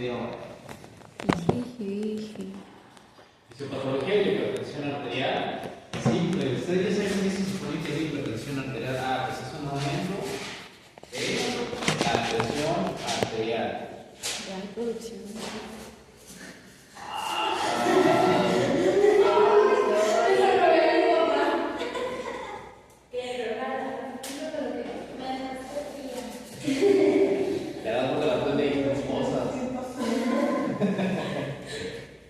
media hora. Fisiopatología de la hipertensión arterial. Simple. Ustedes ya saben qué se supone que es la hipertensión arterial. Pues es un aumento de la presión arterial. Ya hay producción.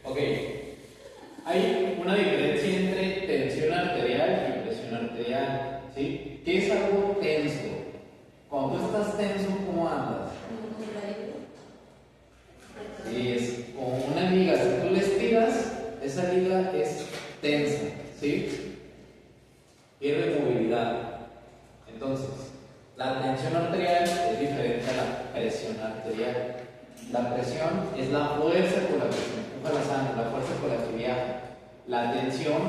Ok, hay una diferencia entre tensión arterial y presión arterial, ¿sí? ¿Qué es algo tenso? Cuando tú estás tenso, ¿cómo andas? Sí, es como una liga. Si tú le estiras, esa liga es tensa, ¿sí? Pierde movilidad. Entonces, la tensión arterial es diferente a la presión arterial. La presión es la fuerza con la que se empuja la sangre, la fuerza con la que viaja. La tensión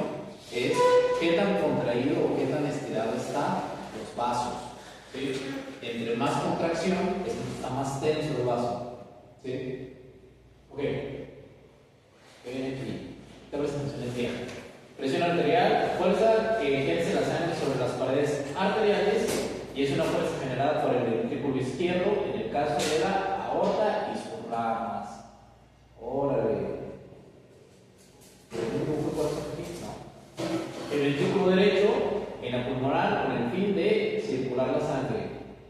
es qué tan contraído o qué tan estirado están los vasos, ¿sí? Entre más contracción, está más tenso el vaso, ¿sí? Ok. ¿Qué viene aquí? Te ves atención en pie. Presión arterial, fuerza que ejerce la sangre sobre las paredes arteriales y es una fuerza generada por el ventrículo izquierdo en el caso de la aorta y sus ramas. Órale. No. El ventrículo derecho en la pulmonar con el fin de circular la sangre.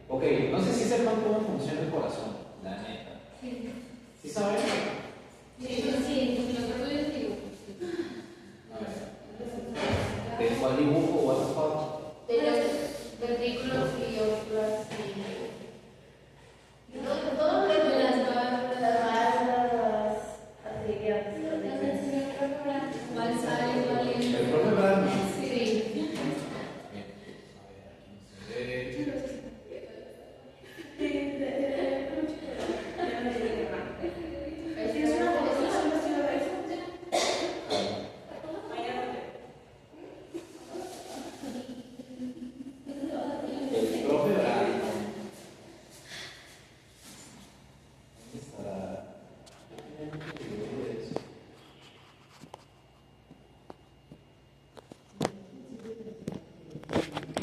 Ok, no sé si sepan cómo funciona el corazón, la neta. ¿Sí saben? Sí, los estudios digo. A ver. ¿De cuál dibujo o otro cuadro? De los ventrículos y otras. Todo lo de las válvulas, arterias. El profe Brandon. Sí. Bien. A ver, aquí no se el profe Brandon. ¿Dónde estará?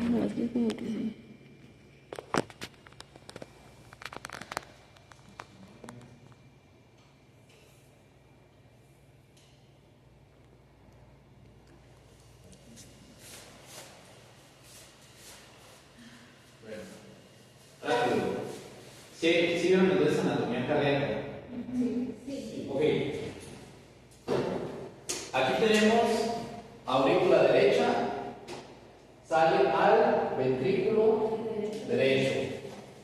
No, es que como que sí. Rápido. ¿Sí vieron lo de esa anatomía cardíaca? Sí. Ok. Aquí tenemos aurícula derecha, sale al ventrículo derecho.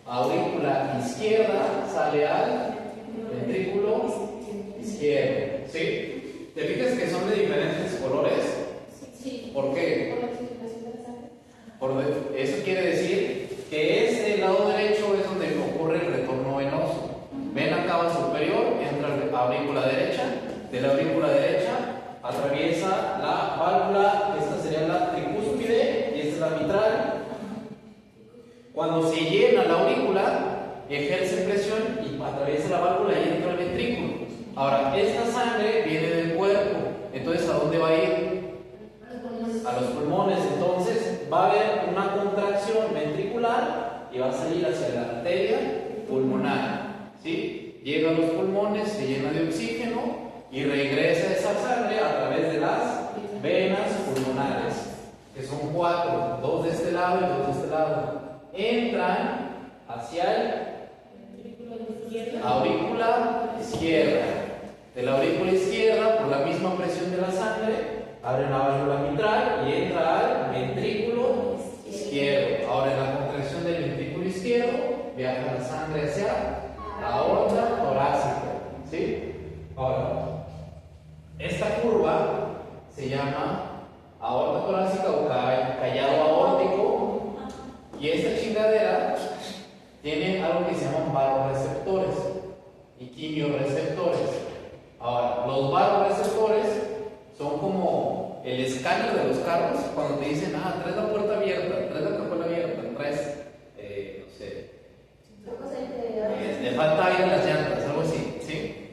Aurícula izquierda sale al ventrículo izquierdo. ¿Sí? ¿Te fijas que son de diferentes colores? Sí. ¿Por qué? Por la oxigenación de la sangre. Eso quiere decir que ese lado derecho es donde ocurre el retorno venoso. Vena cava superior, entra a la aurícula derecha, de la aurícula derecha atraviesa la válvula, esta sería la tricúspide y esta es la mitral. Cuando se llena la aurícula, ejerce presión y atraviesa la válvula y entra al ventrículo. Ahora, esta sangre viene del cuerpo, entonces ¿a dónde va a ir? A los pulmones. Entonces va a haber una contracción ventricular y va a salir hacia la arteria pulmonar, ¿sí? Llega a los pulmones, se llena de oxígeno y regresa esa sangre a través de las venas pulmonares, que son 4, 2 de este lado y 2 de este lado. Entran hacia el aurícula izquierda. De la aurícula izquierda, por la misma presión de la sangre, abre la válvula mitral y entra al ventrículo izquierdo. Ahora, en la contracción del ventrículo izquierdo, viaja la sangre hacia la aorta torácica, ¿sí? Ahora, esta curva se llama aorta torácica o callado aórtico, y esta chingadera tiene algo que se llaman vasoreceptores y quimioreceptores. Ahora, los vasoreceptores son como el escáner de los carros cuando te dicen, traes la puerta abierta, traes la cajuela abierta, traes, no sé, le falta aire en las llantas, algo así, ¿sí?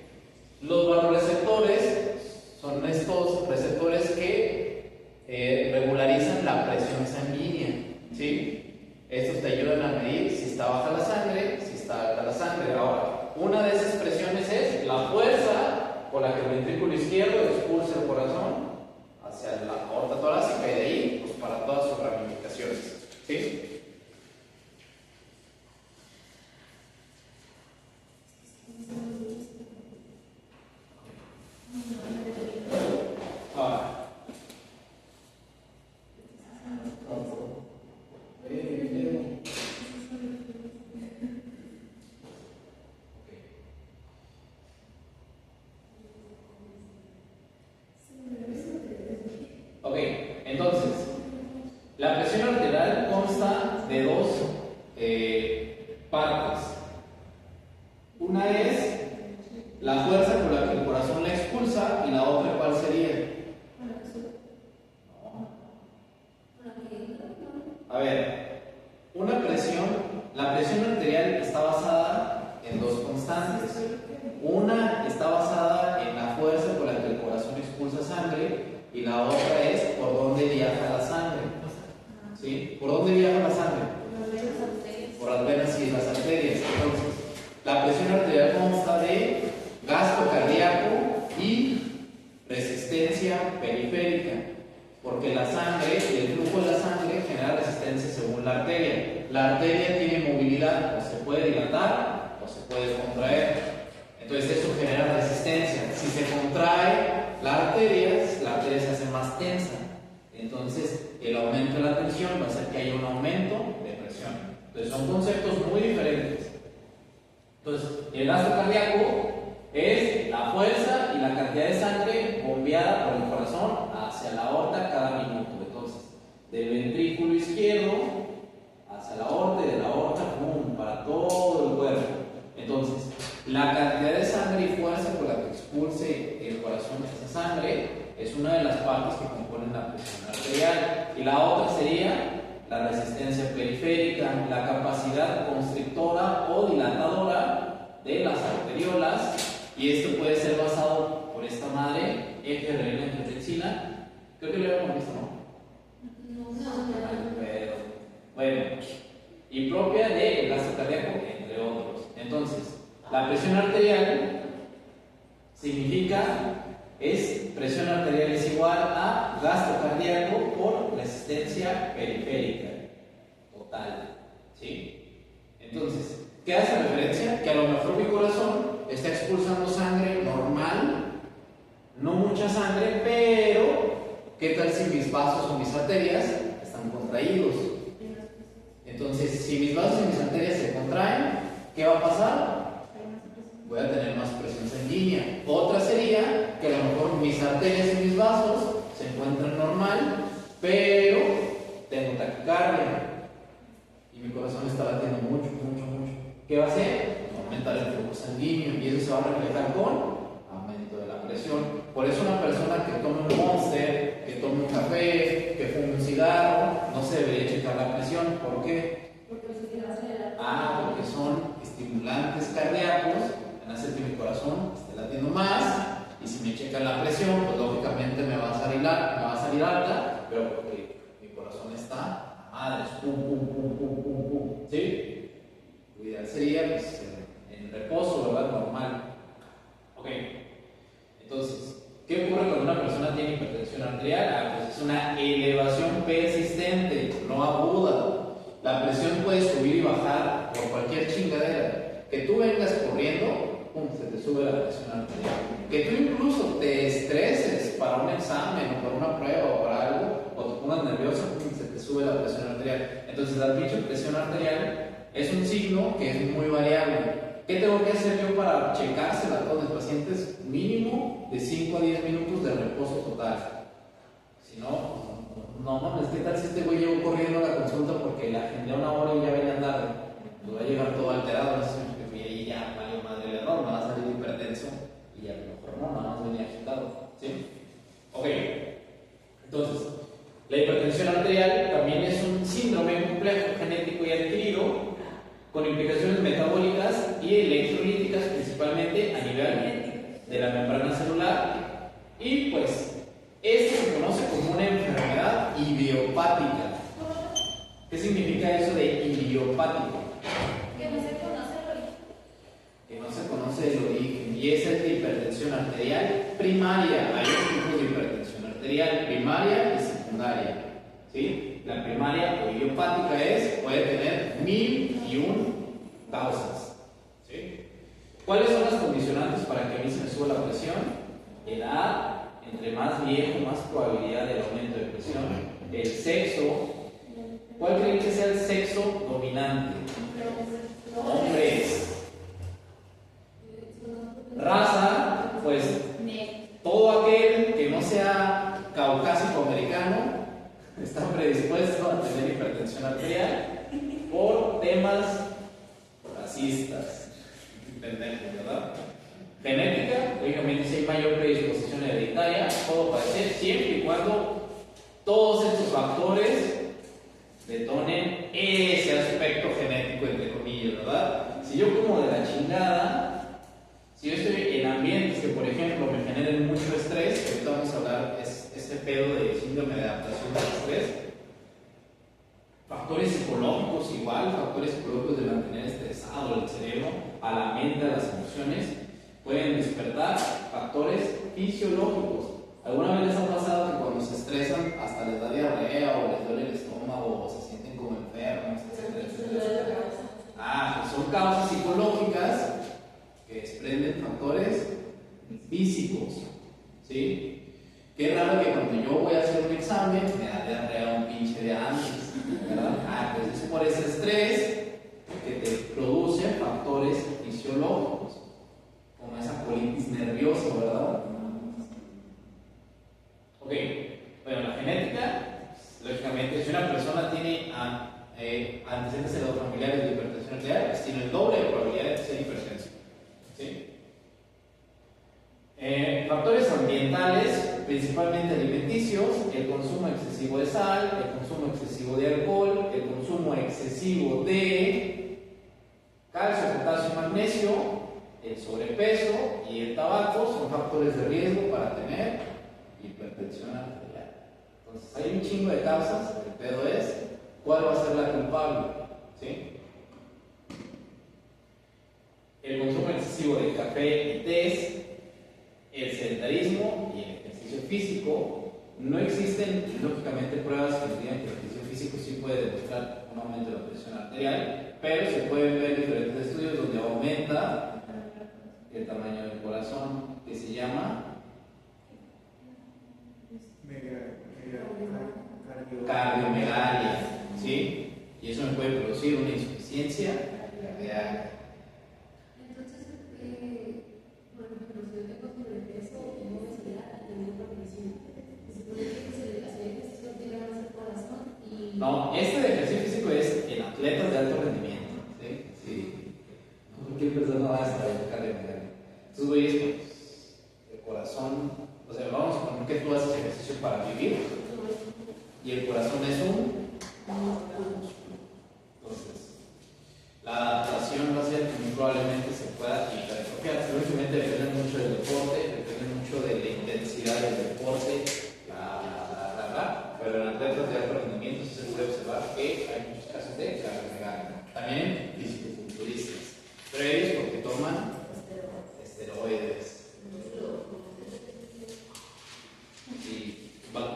Una de esas presiones es la fuerza con la que el ventrículo izquierdo expulsa el corazón hacia la aorta torácica y de ahí, pues para todas sus ramificaciones. ¿Sí? Ahora. Ok, entonces, la presión arterial consta de dos partes. Una es la fuerza con la que el corazón la expulsa y la otra, ¿cuál sería? A ver, la presión arterial está basada en dos constantes. Una está basada en la fuerza con la que el corazón expulsa sangre y la otra es por dónde viaja la sangre. ¿Sí? ¿Por dónde viaja la sangre? Por las venas y las arterias. Entonces, la presión arterial consta de gasto cardíaco y resistencia periférica, porque la sangre, el flujo de la sangre genera resistencia según la arteria. La arteria tiene movilidad, o se puede dilatar o se puede contraer. Entonces eso genera resistencia. Si se contrae la arteria se hace más tensa. Entonces el aumento de la tensión va a hacer que haya un aumento de presión. Entonces son conceptos muy diferentes. Entonces el gasto cardíaco es la fuerza y la cantidad de sangre bombeada por el corazón hacia la aorta cada minuto. Entonces, del ventrículo izquierdo hacia la aorta y de la aorta, ¡pum!, para todo el cuerpo. Entonces, la cantidad de sangre y fuerza con la que expulse el corazón esa sangre es una de las partes que componen la presión arterial. Y la otra sería la resistencia periférica, la capacidad constrictora o dilatadora de las arteriolas. Y esto puede ser basado por esta madre, eje renina angiotensina. Creo que lo habíamos visto, ¿no? Pero, bueno, y propia del gasto cardíaco, entre otros. Entonces, la presión arterial significa, presión arterial es igual a gasto cardíaco por resistencia periférica total. ¿Sí? Entonces, ¿qué hace referencia? Que a lo mejor mi corazón está expulsando sangre normal, no mucha sangre, pero ¿qué tal si mis vasos o mis arterias están contraídos? Entonces, si mis vasos y mis arterias se contraen, ¿qué va a pasar? Voy a tener más presión sanguínea. Otra sería que a lo mejor mis arterias y mis vasos se encuentran normal, pero tengo taquicardia y mi corazón está latiendo mucho. ¿Qué va a hacer? Aumentar el flujo sanguíneo y eso se va a reflejar con aumento de la presión. Por eso una persona que tome un Monster, que tome un café, que fume un cigarro, no se debería checar la presión. ¿Por qué? Porque son estimulantes cardíacos, van a hacer que mi corazón esté latiendo más, y si me checan la presión, pues lógicamente me va a salir alta, pero porque mi corazón está a madres, pum. ¿Sí? Lo ideal sería pues en reposo, ¿verdad? Normal. Ok. Entonces, ¿qué ocurre cuando una persona tiene hipertensión arterial? Pues es una elevación persistente, no aguda. La presión puede subir y bajar por cualquier chingadera. Que tú vengas corriendo, pum, se te sube la presión arterial. Que tú incluso te estreses para un examen o para una prueba o para algo, o te pongas nervioso, pum, se te sube la presión arterial. Entonces la pinche presión arterial es un signo que es muy variable. ¿Qué tengo que hacer yo para checársela a todos los pacientes? Mínimo de 5 a 10 minutos de reposo total. Si no, no mames, ¿qué tal si este güey llegó corriendo a la consulta porque la agendé a una hora y ya venía tarde? Pues va a llegar todo alterado, no sé, y ahí ya valió madre el error, me va a salir hipertenso y a lo mejor no, nada más venía agitado. ¿Sí? Ok. Entonces, la hipertensión arterial también es un síndrome complejo, genético y adquirido, con implicaciones metabólicas y electrolíticas, principalmente a nivel de la membrana celular. Y pues, esto se conoce como una enfermedad idiopática. ¿Qué significa eso de idiopático? Que no se conoce el origen. Que no se conoce y es el de hipertensión arterial primaria. Hay dos tipos de hipertensión arterial, primaria y secundaria. ¿Sí? La primaria o idiopática puede tener 1001 causas. ¿Sí? ¿Cuáles son las condicionantes para que a mí se me suba la presión? Edad, entre más viejo, más probabilidad del aumento de presión. El sexo. ¿Cuál creen que sea el sexo dominante? Hombres. Raza, pues todo aquel que no sea caucásico americano está predispuesto a tener hipertensión arterial por temas racistas. Entendemos, ¿verdad? Genética, lógicamente si hay mayor predisposición hereditaria, puedo padecer siempre y cuando todos estos factores detonen ese aspecto genético, entre comillas, ¿verdad? Si yo como de la chingada, si yo estoy en ambientes que, por ejemplo, me generen mucho estrés, que ahorita vamos a hablar, es este pedo de síndrome de adaptación al estrés, factores psicológicos igual, factores psicológicos de mantener estresado el cerebro, a la mente, a las emociones, pueden despertar factores fisiológicos. ¿Alguna vez les ha pasado que cuando se estresan hasta les da diarrea o les duele el estómago o se sienten como enfermos, etcétera, etcétera? Pues son causas psicológicas que desprenden factores físicos. ¿Sí? Qué raro que cuando yo voy a hacer un examen me da diarrea un pinche de antes, ¿verdad? Pues es por ese estrés que te produce factores fisiológicos, como esa colitis nerviosa, ¿verdad? Ok, bueno, la genética, lógicamente, si una persona tiene antecedentes heredofamiliares de hipertensión arterial, pues tiene el doble de probabilidad de ser hipertenso. ¿Sí? Factores ambientales, principalmente alimenticios, el consumo excesivo de sal, el consumo excesivo de alcohol, el consumo excesivo de calcio, potasio y magnesio, el sobrepeso y el tabaco son factores de riesgo para tener hipertensión arterial. Entonces hay un chingo de causas, el pedo es cuál va a ser la culpable. ¿Sí? El consumo excesivo de café y tés, el sedentarismo y el ejercicio físico. No existen lógicamente pruebas que digan que el ejercicio físico sí puede demostrar un aumento de la presión arterial, pero se pueden ver diferentes estudios donde aumenta el tamaño del corazón, que se llama cardiomegalia, ¿sí? Y eso me puede producir una insuficiencia cardíaca. Entonces, por ejemplo, si yo tengo sobrepeso y no obesidad y tengo hipertensión, se supone que se le hace ejercicio tiene más el corazón y... No, este de ejercicio físico es en atletas de alto rendimiento, ¿sí? Sí. Cualquier persona va a estar en cardiomegalia. Entonces, güeyes, pues, el corazón, o sea, vamos a suponer que tú haces ejercicio para vivir y el corazón es un músculo. Entonces, la adaptación va a ser que muy probablemente se pueda hipertrofiar. Lógicamente depende mucho del deporte, depende mucho de la intensidad del deporte, pero en atletas de alto rendimiento sí se puede observar que hay muchos casos de cardiomegalia. También fisicoculturistas, pero ellos porque toman esteroides. Sí, bueno,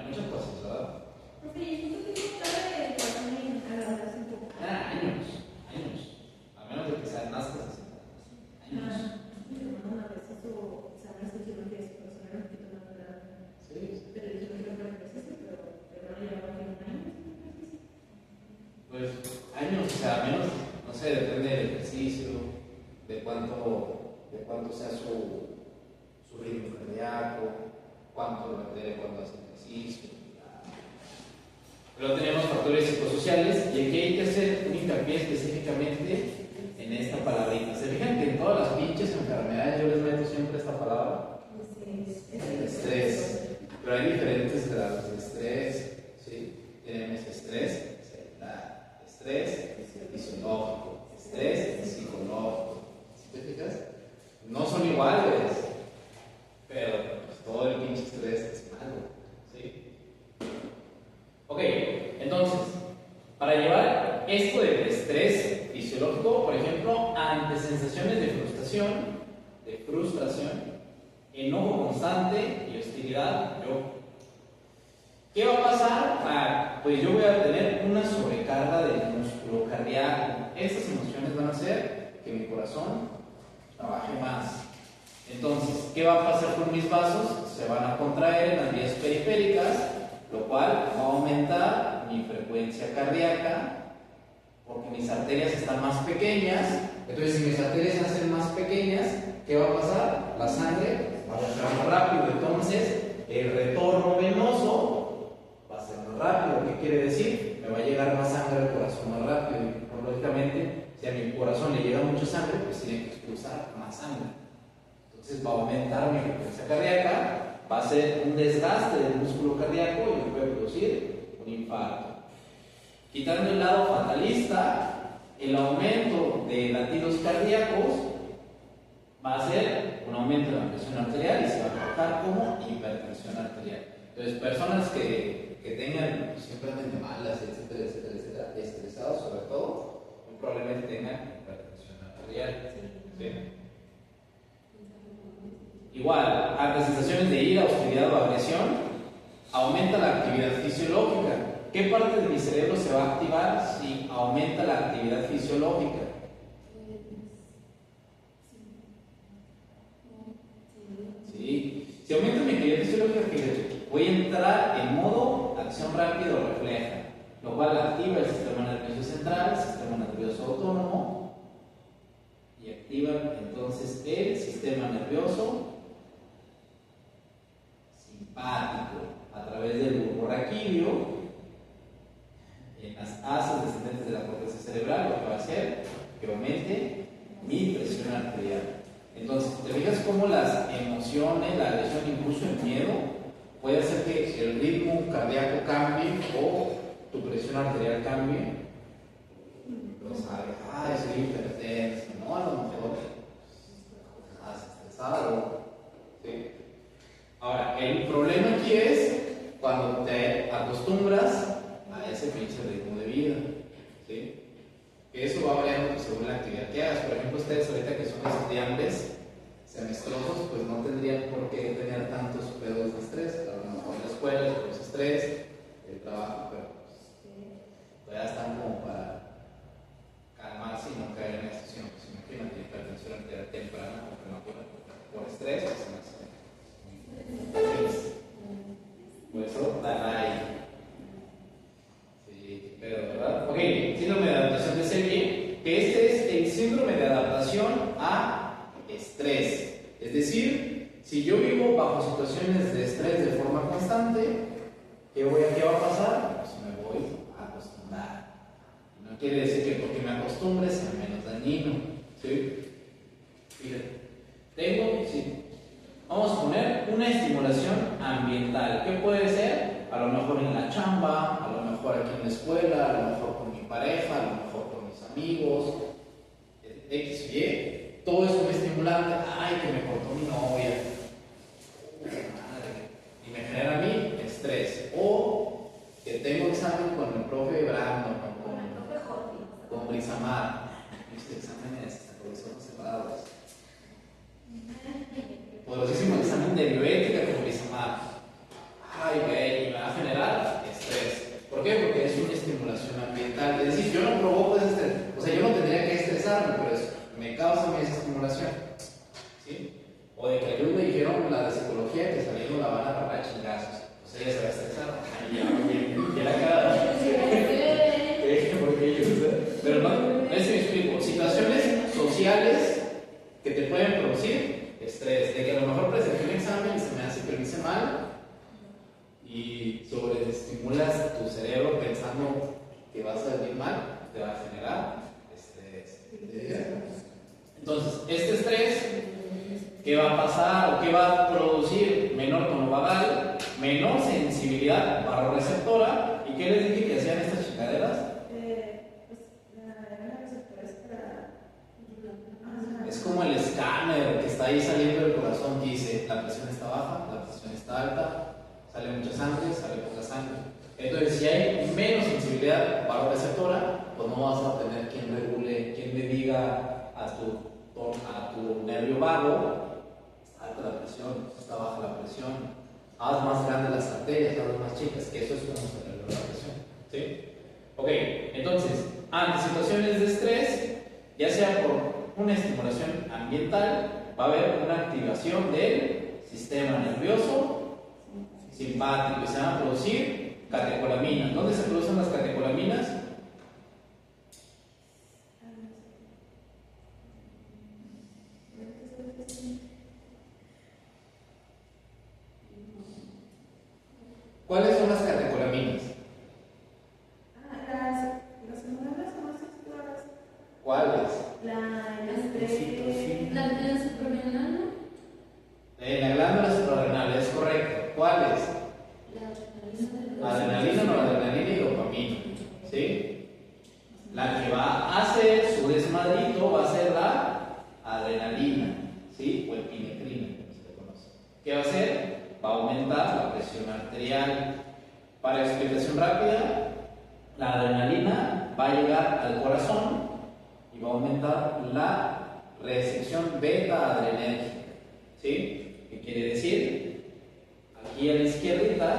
muchas cosas, ¿verdad? Años. A menos de que sean nazcas así. Años. Pues años, o sea, menos, no sé, depende del ejercicio, de cuánto sea su ritmo cardíaco, cuánto requiere cuando hace ejercicio. Luego tenemos factores psicosociales y aquí hay que hacer un hincapié específicamente en esta palabrita. ¿Se fijan que en todas las pinches enfermedades yo les meto siempre esta palabra? Estrés. Pero hay diferentes grados de estrés. ¿Sí? Tenemos estrés cerebral, estrés fisiológico, estrés psicológico. ¿Sí te fijas? No son iguales, pero pues, todo el pinche estrés es malo. ¿Sí? Ok, entonces, para llevar esto del estrés fisiológico, por ejemplo, ante sensaciones de frustración, de frustración, enojo constante y hostilidad, yo. ¿Qué va a pasar? Pues yo voy a tener una sobrecarga del músculo cardíaco. Estas emociones van a hacer que mi corazón trabaje más. Entonces, ¿qué va a pasar con mis vasos? Se van a contraer en las vías periféricas, lo cual va a aumentar mi frecuencia cardíaca, porque mis arterias están más pequeñas. Entonces, si mis arterias se hacen más pequeñas, ¿qué va a pasar? La sangre va a viajar más rápido. Entonces, el retorno venoso va a ser más rápido. ¿Qué quiere decir? Me va a llegar más sangre al corazón más rápido. Y, lógicamente, si a mi corazón le llega mucha sangre, pues tiene que expulsar más sangre. Entonces, va a aumentar mi frecuencia cardíaca, va a ser un desgaste del músculo cardíaco y me puede producir un infarto. Quitando el lado fatalista, el aumento de latidos cardíacos va a ser un aumento de la presión arterial y se va a trabajar como hipertensión arterial. Entonces, personas que tengan siempre anden de malas, etcétera, etcétera, etcétera, estresados sobre todo, muy probablemente tengan hipertensión arterial. ¿Sí? Igual, ante sensaciones de ira, hostilidad o agresión, aumenta la actividad fisiológica. ¿Qué parte de mi cerebro se va a activar si aumenta la actividad fisiológica? Sí. Si aumenta mi actividad fisiológica, voy a entrar en modo acción rápida o refleja, lo cual activa el sistema nervioso central, el sistema nervioso autónomo, y activa entonces el sistema nervioso simpático a través del bulbo raquídeo en las asas descendentes de la corteza cerebral, lo que va a hacer que aumente mi presión arterial. Entonces, ¿te fijas cómo las emociones, la agresión, incluso el miedo, puede hacer que el ritmo cardíaco cambie o tu presión arterial cambie? Entonces, soy hipertenso, no, a lo mejor estás estresado. ¿Sí? Ahora, el problema aquí es cuando te acostumbras a ese pinche ritmo de vida. ¿Sí? Eso va variando según la actividad que hagas. Por ejemplo, ustedes ahorita que son estudiantes semestrosos, pues no tendrían por qué tener tantos pedos de estrés. A lo mejor la escuela les produce estrés, el trabajo, pero pues, todavía están como para calmarse y no caer en esta situación. Pues imagínate, hipertensión arterial temprana o prematura por estrés, pues se me hace. Por eso da ahí. Sí, pero ¿verdad? Ok, síndrome de adaptación de Selye, que este es el síndrome de adaptación a estrés. Es decir, si yo vivo bajo situaciones de estrés de forma constante, ¿qué va a pasar? Pues me voy a acostumbrar. No quiere decir que porque me acostumbre sea menos dañino. ¿Sí? Fíjate, vamos a poner una estimulación ambiental. ¿Qué puede ser? A lo mejor en la chamba, a lo mejor aquí en la escuela, a lo mejor con mi pareja, a lo mejor con mis amigos, X o Y. Todo eso es estimulante. Ay, que me cortó mi novia. Madre. Y me genera a mí estrés. O que tengo examen con el profe Brandon, con Brisamar. Este examen es por eso separados. Poderosísimo examen de bioética con Brisamar. Ay, güey, y me va a generar estrés. ¿Por qué? Porque es una estimulación ambiental. Es decir, yo no provoco ese estrés. O sea, yo no tendría que estresarme, pero eso me causa esa estimulación. ¿Sí? O de que a ellos me dijeron la de psicología que saliendo la van a agarrar a chingazos. Pues ella se va a estresar. Ay, ya la cara. Porque ellos, pero no es que me explico. Situaciones sociales que te pueden producir estrés. De que a lo mejor presenté un examen y se me hace que lo hice mal. Y sobreestimulas tu cerebro pensando que vas a salir mal, te va a generar estrés. Entonces, este estrés, ¿qué va a pasar o qué va a producir? Menor tono vagal, menor sensibilidad baroreceptora. ¿Y qué les dije que hacían estas chingaderas? Es como el escáner que está ahí saliendo del corazón que dice la presión está baja, la presión está alta, sale mucha sangre, sale poca sangre. Entonces, si hay menos sensibilidad baroreceptora, pues no vas a tener quien regule, quien le diga a tu nervio nervio vago, está alta la presión, está baja la presión. Haz más grandes las arterias, haz más chicas, que eso es como se le da la presión. ¿Sí? Ok, entonces, ante situaciones de estrés, ya sea por una estimulación ambiental, va a haber una activación del sistema nervioso simpático y se van a producir catecolaminas. ¿Dónde se producen las catecolaminas? ¿Cuáles son las catecolaminas? Las hormonas más activas. ¿Cuáles? La suprarrenal, ¿no? En la glándula suprarrenal, es correcto. ¿Cuáles? Adrenalina, noradrenalina y dopamina. ¿Sí? La que va a hacer su desmadrito va a ser la adrenalina, ¿sí? O epinetrina, como se le conoce. ¿Qué va a hacer? Va a aumentar la presión arterial. Para explicación rápida, la adrenalina va a llegar al corazón y va a aumentar la recepción beta-adrenérgica. ¿Sí? ¿Qué quiere decir? Aquí a la izquierdita,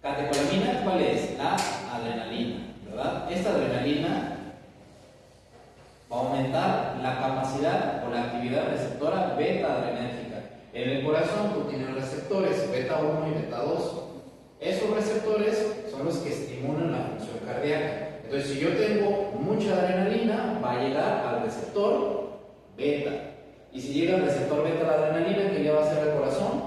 catecolamina, ¿cuál es? La adrenalina, ¿verdad? Esta adrenalina va a aumentar la capacidad o la actividad receptora beta-adrenérgica. En el corazón tú tienes receptores beta 1 y beta 2. Esos receptores son los que estimulan la función cardíaca. Entonces, si yo tengo mucha adrenalina, va a llegar al receptor beta. Y si llega al receptor beta la adrenalina, ¿qué le va a hacer al corazón?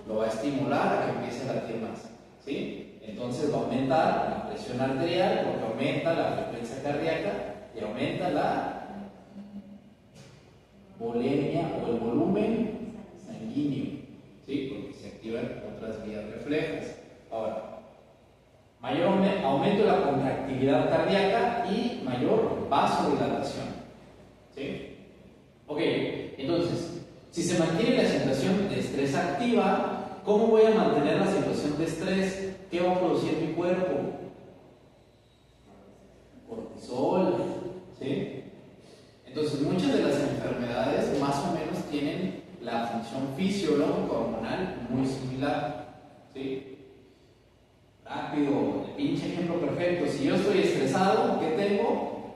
Lo va a estimular a que empiece a latir más. ¿Sí? Entonces va a aumentar la presión arterial porque aumenta la frecuencia cardíaca y aumenta la volemia o el volumen sanguíneo. ¿Sí? Porque se activan otras vías reflejas. Ahora, mayor aumento de la contractilidad cardíaca y mayor vasodilatación. ¿Sí? Ok, entonces, si se mantiene la situación de estrés activa, ¿cómo voy a mantener la situación de estrés? ¿Qué va a producir mi cuerpo? Cortisol. ¿Sí? Entonces, muchas de las enfermedades más o menos tienen la función fisiológica hormonal muy similar. ¿Sí? Rápido, el pinche ejemplo perfecto. Si yo estoy estresado, ¿qué tengo?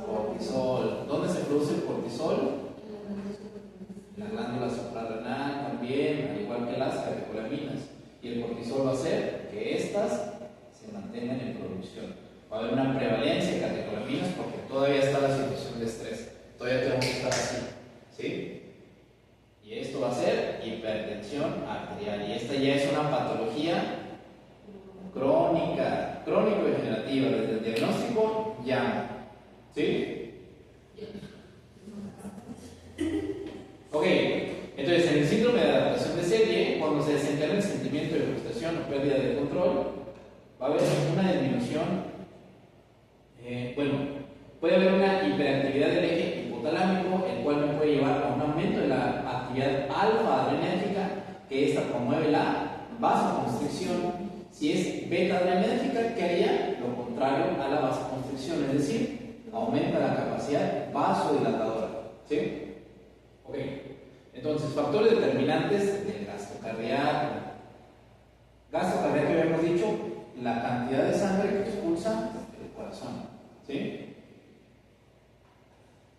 Cortisol. ¿Dónde se produce el cortisol? La glándula suprarrenal también, al igual que las catecolaminas. Y el cortisol va a hacer que éstas se mantengan en producción. Va a haber una prevalencia de catecolaminas porque todavía está la situación de estrés. Todavía tenemos que estar así. ¿Sí? Y esto va a ser hipertensión arterial. Y esta ya es una patología crónica, crónico-degenerativa. Desde el diagnóstico llama. ¿Sí? Ok, entonces en el síndrome de adaptación de serie, cuando se desencadena el sentimiento de frustración o pérdida de control, va a haber una disminución, puede haber una hiperactividad del eje hipotalámico, el cual me puede llevar a un aumento de la actividad alfa-adrenérgica, que esta promueve la vasoconstricción. Si es beta-adrenérgica, ¿qué haría? Lo contrario a la vasoconstricción, es decir, aumenta la capacidad vasodilatadora. ¿Sí? Ok, entonces factores determinantes del gasto cardíaco. Gasto cardíaco, ya hemos dicho, la cantidad de sangre que expulsa el corazón. ¿Sí?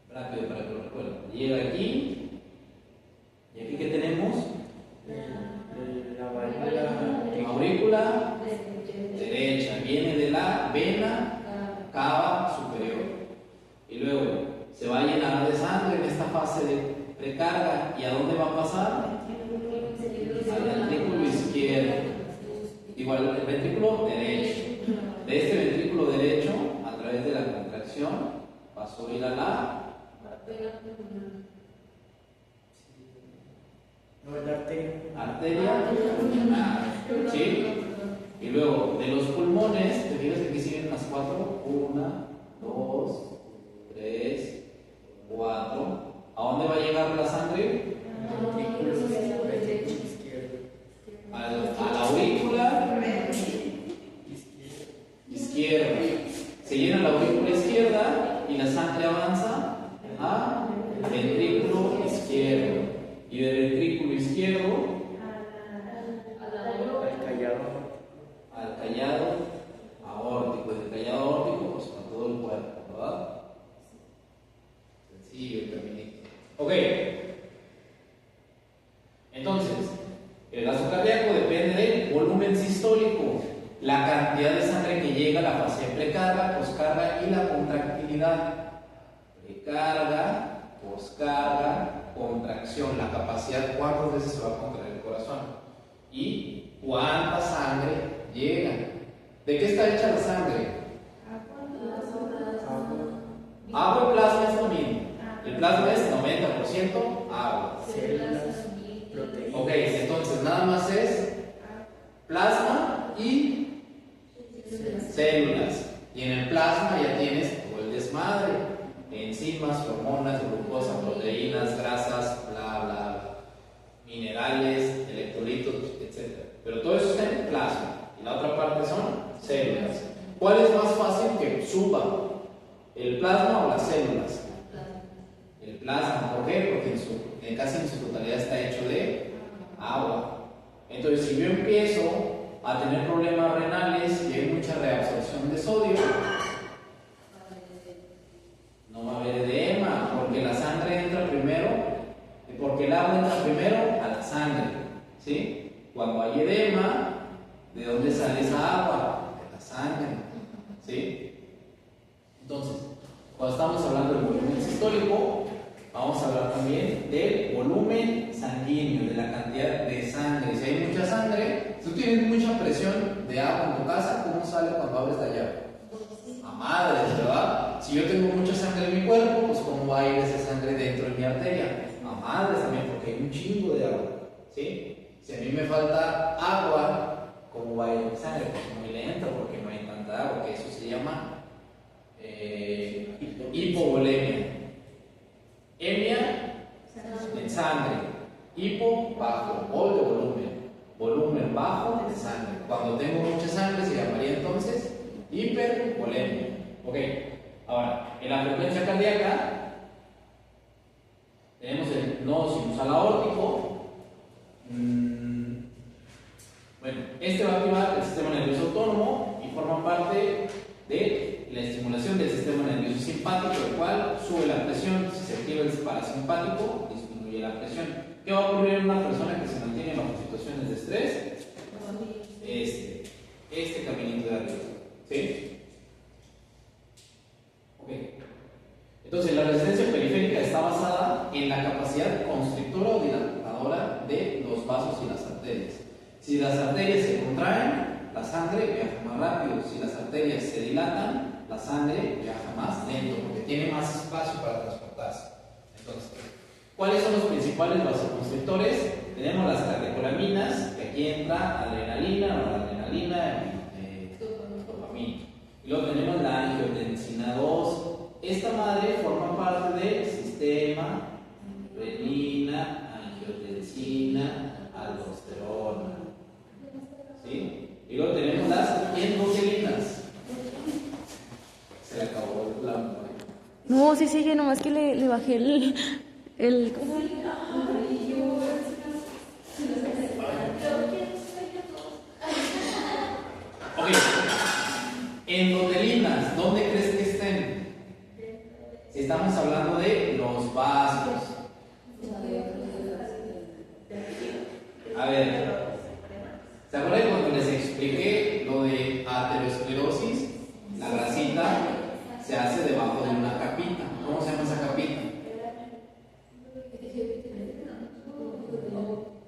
Rápido para que lo recuerden. Llega aquí, y aquí ¿qué tenemos? La aurícula derecha, viene de la vena cava superior. Y luego se va a llenar de sangre en esta fase de recarga. ¿Y a dónde va a pasar? Al ventrículo izquierdo. Igual el ventrículo derecho. De este ventrículo derecho, a través de la contracción, pasó a ir a la arteria pulmonar. ¿Sí? Y luego de los pulmones, te fijas que aquí siguen las 4. 1, 2, 3, 4. ¿A dónde va a llegar la sangre? A la aurícula izquierda. Se llena la aurícula izquierda y la sangre avanza a ventrículo Ok. Entonces, el gasto cardíaco depende del volumen sistólico, la cantidad de sangre que llega a la fase de precarga, poscarga y la contractilidad. Precarga, poscarga, contracción, la capacidad, cuántas veces se va a contraer el corazón y cuánta sangre llega. ¿De qué está hecha la sangre? Agua y plasma es lo mismo. El plasma es 90% agua. Ok, entonces nada más es plasma y células. Y en el plasma ya tienes todo el desmadre: enzimas, hormonas, glucosa, proteínas, grasas, bla, bla, bla, minerales, electrolitos, etc. Pero todo eso está en el plasma. Y la otra parte son células. ¿Cuál es más fácil que suba? ¿El plasma o las células? El plasma. ¿Por qué? Porque casi en su totalidad está hecho de agua. Entonces, si yo empiezo a tener problemas renales y hay mucha reabsorción de sodio, no va a haber edema, porque la sangre entra primero, porque el agua entra primero a la sangre, ¿sí? Cuando hay edema, ¿de dónde sale esa agua? De la sangre, ¿sí? Entonces, cuando estamos hablando del volumen sistólico, vamos a hablar también del volumen sanguíneo, de la cantidad de sangre. Si hay mucha sangre, si tú tienes mucha presión de agua en tu casa, ¿cómo sale cuando abres la llave? A madres, ¿verdad? Si yo tengo mucha sangre en mi cuerpo, pues ¿cómo va a ir esa sangre dentro de mi arteria? A madres también, porque hay un chingo de agua, ¿sí? Si a mí me falta agua, ¿cómo va a ir mi sangre? Pues muy lento, porque no hay tanta agua, que eso se llama hipovolemia. Hemia en sangre, hipo bajo, vol de volumen bajo de sangre. Cuando tengo mucha sangre se llamaría entonces hipervolemia. Ok, ahora en la frecuencia cardíaca tenemos el nodo sinusal aórtico. Bueno, este va a activar el sistema nervioso autónomo y forma parte de la estimulación del sistema nervioso simpático, el cual sube la presión. Si se activa el parasimpático, disminuye la presión. ¿Qué va a ocurrir en una persona que se mantiene bajo situaciones de estrés? Este caminito de arriba, ¿sí? Ok. Entonces, la resistencia periférica está basada en la capacidad constrictora o dilatadora de los vasos y las arterias. Si las arterias se contraen, la sangre viaja más rápido. Si las arterias se dilatan, la sangre viaja más lento, porque tiene más espacio para transportarse. Entonces, ¿cuáles son los principales vasoconstrictores? Tenemos las catecolaminas, que aquí entra adrenalina, noradrenalina y dopamina. Y luego tenemos la angiotensina 2. Esta madre forma parte del sistema renina, angiotensina, aldosterona. ¿Sí? Y luego tenemos las endotelinas. Se le acabó el plan. No, sí sigue, nomás que le bajé el Ok. Endotelinas, ¿dónde crees que estén? Si estamos hablando de los vasos. A ver, ¿se acuerdan cuando les expliqué lo de aterosclerosis? La grasita se hace debajo de una capita. ¿Cómo se llama esa capita?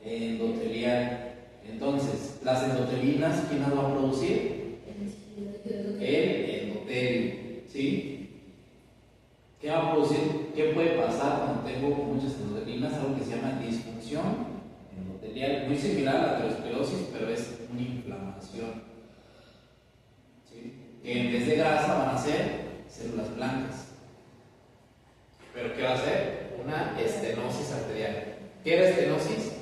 Endotelial. Entonces, las endotelinas, ¿quién las va a producir? El endotelio. ¿Sí? ¿Qué va a producir? ¿Qué puede pasar cuando tengo muchas endotelinas? Algo que se llama disfunción endotelial, muy similar a la aterosclerosis, pero es una inflamación. ¿Sí? Que en vez de grasa van a ser células blancas. ¿Pero qué va a ser? Una estenosis arterial. ¿Qué era estenosis?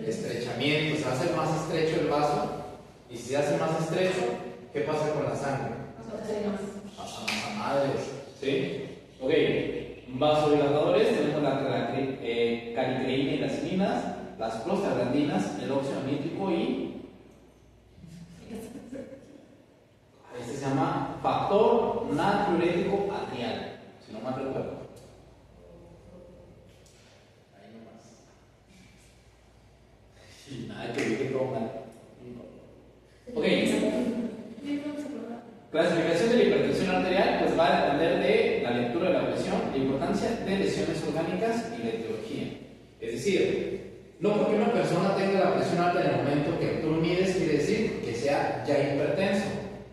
Estrechamiento. Se va a hacer más estrecho el vaso, y si se hace más estrecho, ¿qué pasa con la sangre? Pasa más a madres. ¿Sí? Ok. Vasodilatadores, tenemos la calicreína y las cilinas, las prostaglandinas, el óxido nítrico y este se llama factor natriurético atrial, si no mal recuerdo. lesiones orgánicas y la etiología. Es decir, no porque una persona tenga la presión alta en el momento que tú lo mides quiere decir que sea ya hipertenso.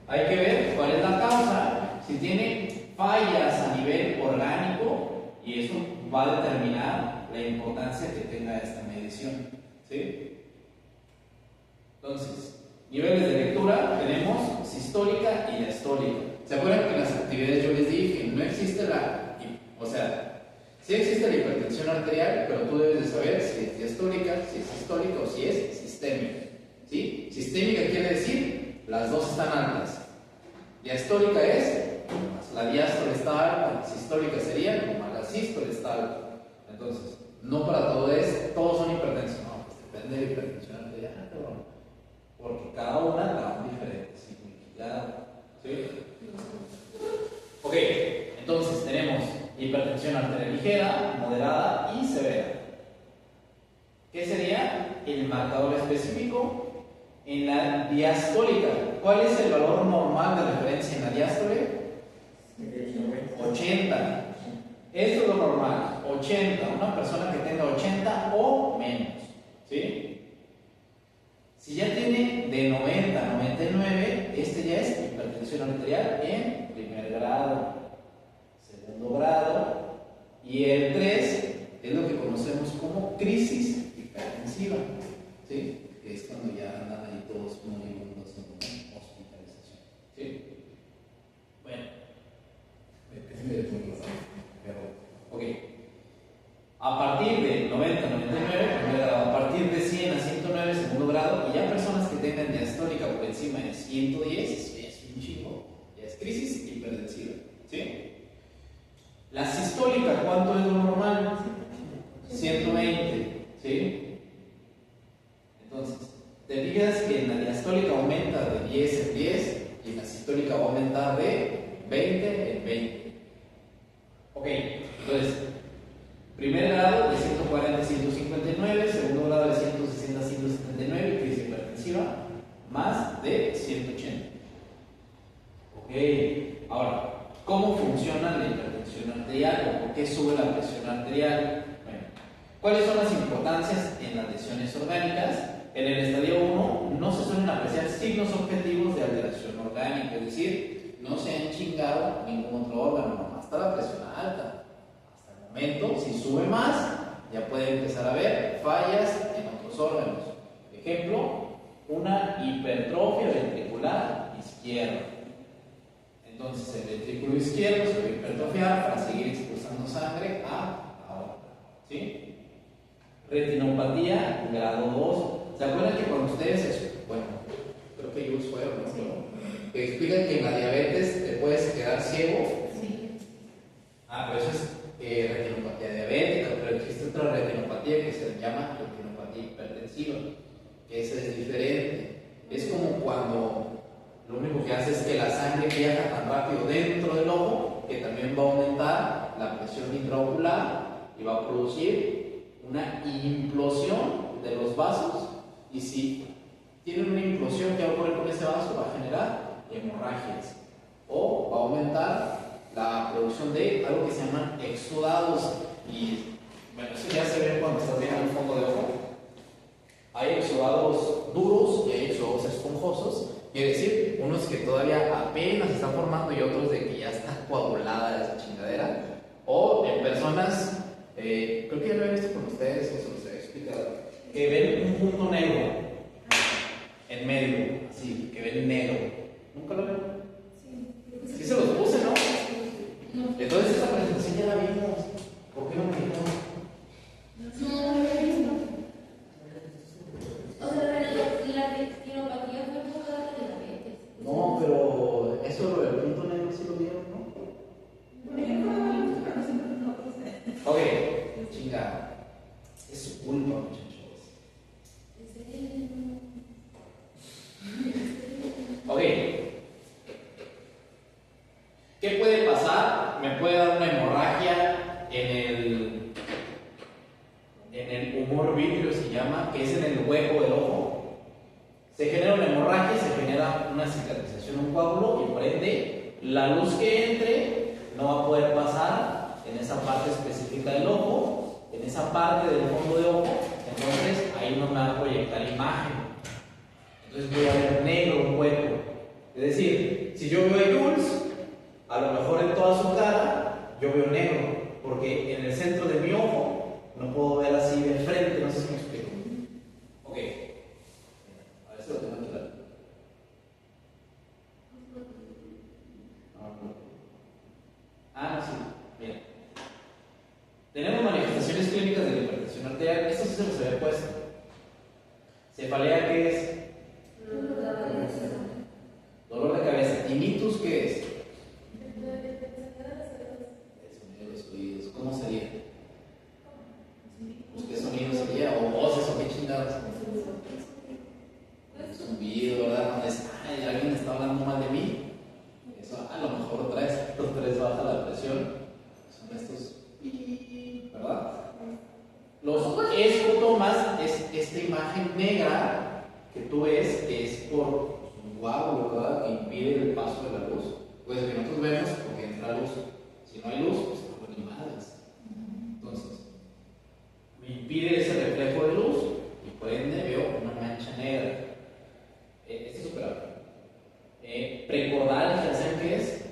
Hay que ver cuál es la causa, si tiene fallas a nivel orgánico, y eso va a determinar la importancia que tenga esta medición. ¿Sí? Entonces, niveles de lectura tenemos sistólica y diastólica. ¿Se acuerdan que en las actividades yo les dije no existe sí existe la hipertensión arterial, pero tú debes de saber si es diastólica, si es sistólica o si es sistémica? ¿Sí? Sistémica quiere decir las dos están altas. Diastólica es la diástole está alta, sistólica sería como la sístole está alta. Entonces, no para todos son hipertensos, no, pues depende de la hipertensión arterial, porque cada una da un diferente significado. ¿Sí? Ok, entonces tenemos hipertensión arterial ligera, moderada y severa. ¿Qué sería el marcador específico? En la diastólica, ¿cuál es el valor normal de referencia en la diástole? 80. Esto es lo normal, 80. Una persona que tenga 80 o menos. ¿Sí? Si ya tiene de 90 a 99, este ya es hipertensión arterial en primer grado, segundo grado, y el 3 es lo que conocemos como crisis hipertensiva. ¿Sí? Que es cuando ya andan ahí todos moribundos en hospitalización. ¿Sí? Bueno, depende de tu grado. Pero, ok. A partir de 90 a 99, primer grado, a partir de 100 a 109, segundo grado, y ya personas que tengan diastólica por encima de 110, es un chingo, ya es crisis hipertensiva. ¿Sí? La sistólica, ¿cuánto es lo normal? 120. ¿Sí? Entonces, te fijas que en la diastólica aumenta de 10 en 10 y en la sistólica va a aumentar de 20 en 20. Ok, entonces, primer grado de 140 a 159, segundo grado de 160 a 179, crisis hipertensiva, más de 180. Ok, ahora, ¿cómo funciona la hipertensión arterial o por qué sube la presión arterial? Bueno, ¿cuáles son las importancias en las lesiones orgánicas? En el estadio 1 no se suelen apreciar signos objetivos de alteración orgánica, es decir, no se han chingado ningún otro órgano, nomás está la presión alta. Hasta el momento, si sube más, ya puede empezar a haber fallas en otros órganos. Ejemplo, una hipertrofia ventricular izquierda. Entonces, el ventrículo izquierdo se va a hipertrofiar para seguir expulsando sangre a la aorta. ¿Sí? Retinopatía grado 2. ¿Se acuerdan que cuando ustedes, bueno, creo que yo uso ¿no? Que explican que en la diabetes te puedes quedar ciego? Sí. Pero eso es retinopatía diabética, pero existe otra retinopatía que se llama retinopatía hipertensiva, que esa es diferente. Es como cuando lo único que hace es que la sangre viaja tan rápido dentro del ojo que también va a aumentar la presión intraocular y va a producir una implosión de los vasos. Y si tienen una implosión, ¿qué va a ocurrir con ese vaso? Va a generar hemorragias o va a aumentar la producción de algo que se llaman exudados. Y bueno, eso ya se ve cuando estás viendo el fondo de ojo. Hay exudados duros y hay exudados esponjosos. Quiere decir, unos que todavía apenas se están formando y otros de que ya está coagulada esa chingadera. O en personas, creo que ya lo he visto con ustedes, o se los he explicado, que ven un punto negro en medio, así, que ven negro. ¿Nunca lo ven? Sí. Sí se los puse, ¿no? No. Entonces esa presentación ya la vimos. ¿Por qué no me dijo? No lo había visto. O sea, la retinopatía fue por la diabetes. No, pero eso lo del punto negro sí lo vieron, ¿no? Ok, chinga. Es su culpa, muchachos. Ok. ¿Qué puede pasar? Me puede dar una hemorragia en el humor vítreo, se llama, que es en el hueco del ojo. Se genera una hemorragia, se genera una cicatrización, un coágulo, y por ende la luz que entre no va a poder pasar en esa parte específica del ojo, en esa parte del fondo de ojo, entonces ahí no me va a proyectar imagen. Entonces voy a ver negro un hueco. Es decir, si yo veo a Jules, a lo mejor en toda su cara yo veo negro, porque en el centro de mi ojo no puedo ver así de frente, no sé si me explico. Ok, a ver si lo tengo aquí. Ah, sí, bien. Tenemos manifestaciones clínicas de la hipertensión arterial. Esto sí se los había puesto. Cefalea, ¿qué es? Dolor de cabeza. ¿Tinnitus qué es? El sonido de los oídos. ¿Cómo sería? Pues, ¿qué sonido sería? ¿O voces o qué chingados? Un zumbido, ¿verdad? Cuando es, ay, alguien está hablando mal de mí. Eso a lo mejor traes baja la presión. Son estos, ¿verdad? Los escotomas es esta imagen negra que tú ves, que es por un coágulo, ¿verdad? Que impide el paso de la luz. Pues que nosotros vemos porque entra luz. Si no hay luz, pues no hay madres. Entonces, me impide ese reflejo de luz y por ende veo una mancha negra. Este es superable. Precordal, ¿ya saben qué es?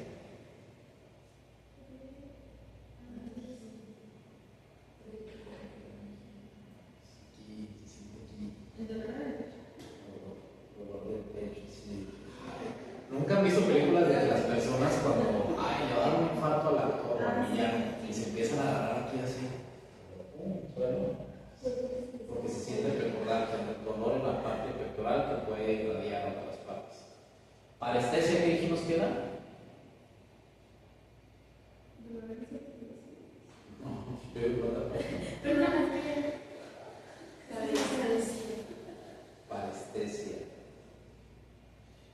¿Nunca han visto películas de las personas cuando, ay, le dan un infarto al actor o al villano y se empiezan a agarrar aquí así? Porque se siente pectoral, el dolor en la parte pectoral que puede irradiar a otras partes. Parestesia, ¿qué dijimos que era? No, yo digo otra cosa. Parestesia.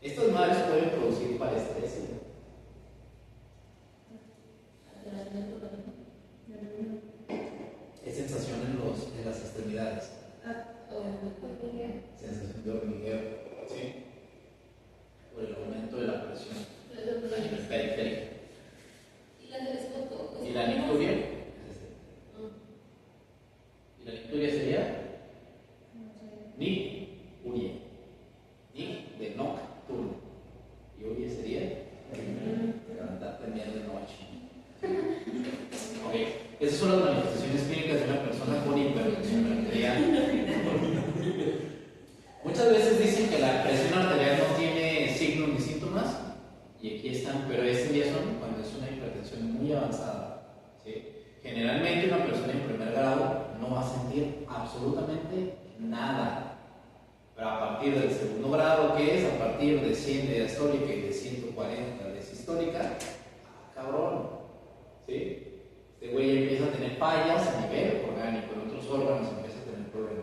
Estas madres pueden producir parestesia. Es sensación en las extremidades. Sensación de hormigueo. ¿Sí? Por el aumento de la presión a nivel periférico. ¿Y la nicturia? ¿Y la nicturia sería? Nick-urie. Nick de nocturno. Y urie sería levantarte bien de noche. Ok, esas son las manifestaciones clínicas de una persona con hipertensión arterial. Muchas veces dicen que la presión arterial no tiene signos ni síntomas, y aquí están, pero estos ya son cuando es una hipertensión muy avanzada. ¿Sí? Generalmente una persona en primer grado no va a sentir absolutamente nada. Pero a partir del segundo grado, ¿qué es? A partir de 100 de diastólica y de 140 de sistólica, cabrón. ¿Sí? Este güey empieza a tener fallas a nivel orgánico, en otros órganos empieza a tener problemas.